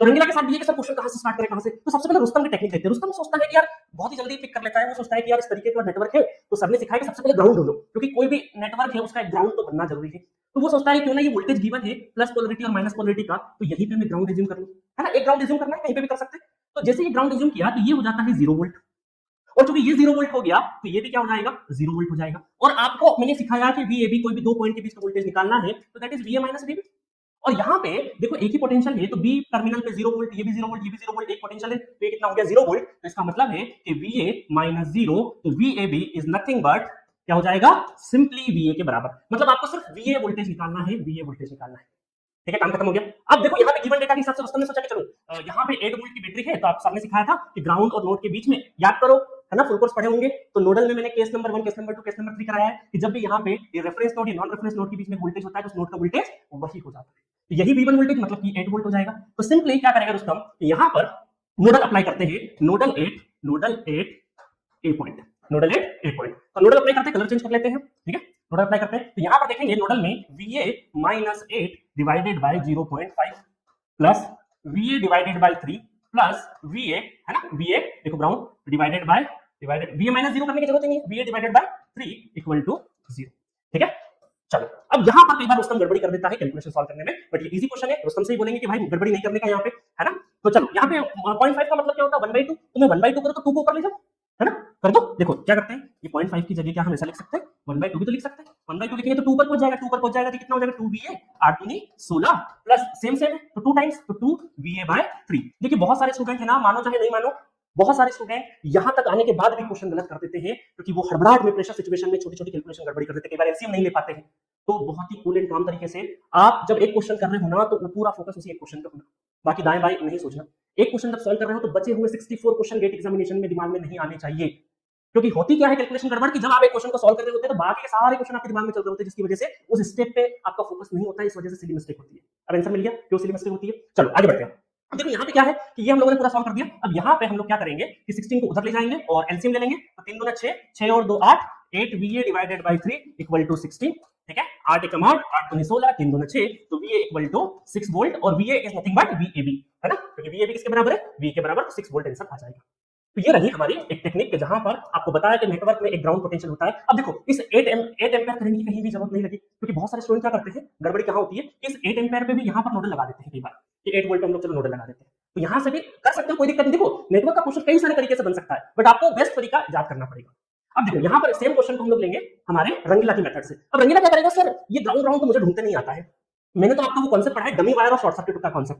तो रंगीला के साथ भी ये कि सर क्वेश्चन कहां से स्टार्ट करें, कहां से, तो सबसे पहले रुस्तम की टेक्निक देखते हैं। रुस्तम सोचता है कि यार बहुत ही जल्दी पिक कर लेता है, वो सोचता है कि यार इस तरीके का नेटवर्क है तो सर ने सिखाया कि सबसे पहले ग्राउंड ढूंढो, क्योंकि कोई भी नेटवर्क है उसका एक ग्राउंड तो बनना जरूरी है। तो वो सोचता है क्यों ना ये वोल्टेज गिवन है प्लस पोलरिटी और माइनस पोलरिटी का, तो यहीं पे मैं ग्राउंड एज्यूम कर लूं, है ना, एक ग्राउंड एज्यूम करना है, कहीं पे भी कर सकते हैं। तो जैसे ये ग्राउंड एज्यूम किया तो ये हो जाता है 0 वोल्ट, और चूंकि ये 0 वोल्ट हो गया तो ये भी क्या हो जाएगा 0 वोल्ट हो जाएगा। और आपको मैंने सिखाया कि VAB कोई भी दो पॉइंट के बीच का वोल्टेज निकालना है तो that is VA minus VB। और यहाँ पे देखो एक ही पोटेंशियल है तो B टर्मिनल पे 0 वोल्ट, ये भी 0 वोल्ट, ये भी 0 वोल्ट, एक पोटेंशियल है तो ये कितना हो गया 0 वोल्ट। तो इसका मतलब है कि VA माइनस 0 तो VAB इज नथिंग बट क्या हो जाएगा सिंपली VA के बराबर। मतलब आपको सिर्फ VA वोल्टेज निकालना है, VA वोल्टेज निकालना है, ठीक है, काम खत्म हो गया। अब देखो यहाँ पे गिवन डेटा के हिसाब से रुस्तम ने सोचा कि चलो यहाँ पे 8 वोल्ट की बैटरी है तो आप सबने सिखाया था कि ग्राउंड और नोड के बीच में याद करो, है ना, फुल कोर्स पढ़े होंगे तो नोडल में मैंने case number 1, case number 2, case number 3 कराया है कि जब भी यहाँ पे ये रेफरेंस नोड या नॉन रेफरेंस नोड के बीच में वोल्टेज होता है तो उस नोड का वोल्टेज वही हो जाता है। तो यही V1 वोल्टेज मतलब कि 8 वोल्ट हो जाएगा। तो सिंपली क्या करेगा रुस्तम, यहाँ पर नोडल अप्लाई करते हैं, नोडल 8 ए पॉइंट, नोडल 8 ए पॉइंट। तो नोडल अप्लाई करते हैं, कलर चेंज कर लेते हैं, ठीक है, नोडल अप्लाई करते हैं। तो यहाँ पर देखेंगे नोडल में VA minus 8 divided by 0.5 plus VA divided by 3 plus VA, है ना, VA देखो ground divided by VA minus 0 करने की जरूरत नहीं है, VA divided by 3 equal to 0, ठीक है। चलो अब यहाँ पर कई बार रुस्तम गड़बड़ी कर देता है कैलकुलेशन सॉल्व करने में, बट ये इजी क्वेश्चन है, रुस्तम से ही बोलेंगे कि भाई गड़बड़ी नहीं करने का यहाँ पे, है ना। तो चलो यहाँ पे 0.5 का मतलब क्या होता है 1/2, तो मैं 1/2 करूँ तो 2 को ऊपर ले जाऊँ, है ना, कर दो। देखो क्या करते हैं, ये 0.5 की जगह क्या हम ऐसा लिख सकते हैं 1/2 भी तो लिख सकते हैं, 1/2 लिखेंगे तो 2 ऊपर पहुंच जाएगा, 2 ऊपर पहुंच जाएगा तो कितना हो जाएगा 2VA 8 दूनी 16 प्लस सेम है तो 2 टाइम्स तो 2VA/3। देखिए बहुत सारे स्टूडेंट है ना, मानो चाहे नहीं मानो, बहुत सारे स्टूडेंट यहां तक आने के बाद भी क्वेश्चन गलत कर देते हैं क्योंकि वो हड़बड़ाहट में प्रेशर सिचुएशन में छोटी छोटी कैलकुलेशन गड़बड़ी कर देते हैं, कई बार एलसीएम नहीं ले पाते हैं। तो बहुत ही कूल एंड काम तरीके से आप जब एक क्वेश्चन कर रहे हो ना तो पूरा फोकस उसी एक क्वेश्चन पे होना, बाकी दाएं बाएं नहीं सोचना। एक क्वेश्चन जब सॉल्व कर रहे हो तो बचे हुए 64 क्वेश्चन गेट एग्जामिनेशन में दिमाग में नहीं आने चाहिए, क्योंकि होती क्या है कैलकुलेशन गड़बड़ कि जब आप एक क्वेश्चन को सॉल्व कर रहे होते हैं तो बाकी के सारे क्वेश्चन आपके दिमाग में चल रहे होते हैं, जिसकी वजह से उस स्टेप पे आपका फोकस नहीं होता है, इस वजह से सिली मिस्टेक होती है। अब आंसर मिल गया क्यों सिली मिस्टेक होती है। चलो आगे बढ़ते हैं। अब देखो यहाँ पे क्या है कि ये हम लोगों ने पूरा सॉल्व कर दिया। अब यहाँ पे हम लोग क्या करेंगे कि 16 को उधर ले जाएंगे और एलसीएम ले लेंगे, तो 3 दूना 6, 6 और 2 8, 8VA divided by 3 equal to 16, ठीक है, 8 एकम 8, 8 दूनी 16, 3 दूना 6, तो VA इक्वल टू 6 वोल्ट और VA is nothing but VAB, है ना, क्योंकि VAB किसके बराबर है, VA के बराबर, तो 6 वोल्ट आंसर आ जाएगा। तो ये रही हमारी एक टेक्निक जहां पर आपको बताया कि नेटवर्क में एक ग्राउंड पोटेंशियल होता है। अब देखो इस 8 एम्पीयर करंट की कहीं भी जरूरत नहीं लगी, क्योंकि बहुत सारे स्टूडेंट क्या करते हैं, गड़बड़ी कहां होती है, इस 8 एम्पीयर पे भी यहां पर नोडल लगा देते हैं कई बार कि 8 वोल्ट हम लोग चलो नोडल लगा देते हैं, तो यहां से भी कर सकते हो, कोई दिक्कत नहीं। देखो नेटवर्क का क्वेश्चन कई सारे तरीके से बन सकता है, बट आपको बेस्ट तरीका याद करना पड़ेगा। अब देखो यहाँ पर सेम क्वेश्चन को हम लोग लेंगे हमारे रंगीला की मेथड से। अब रंगीला क्या करेगा, सर ये ग्राउंड तो मुझे ढूंढते नहीं आता है, मैंने तो आपको वो कॉन्सेप्ट पढ़ा है डमी वायर और शॉर्ट सर्किट का कॉन्सेप्ट,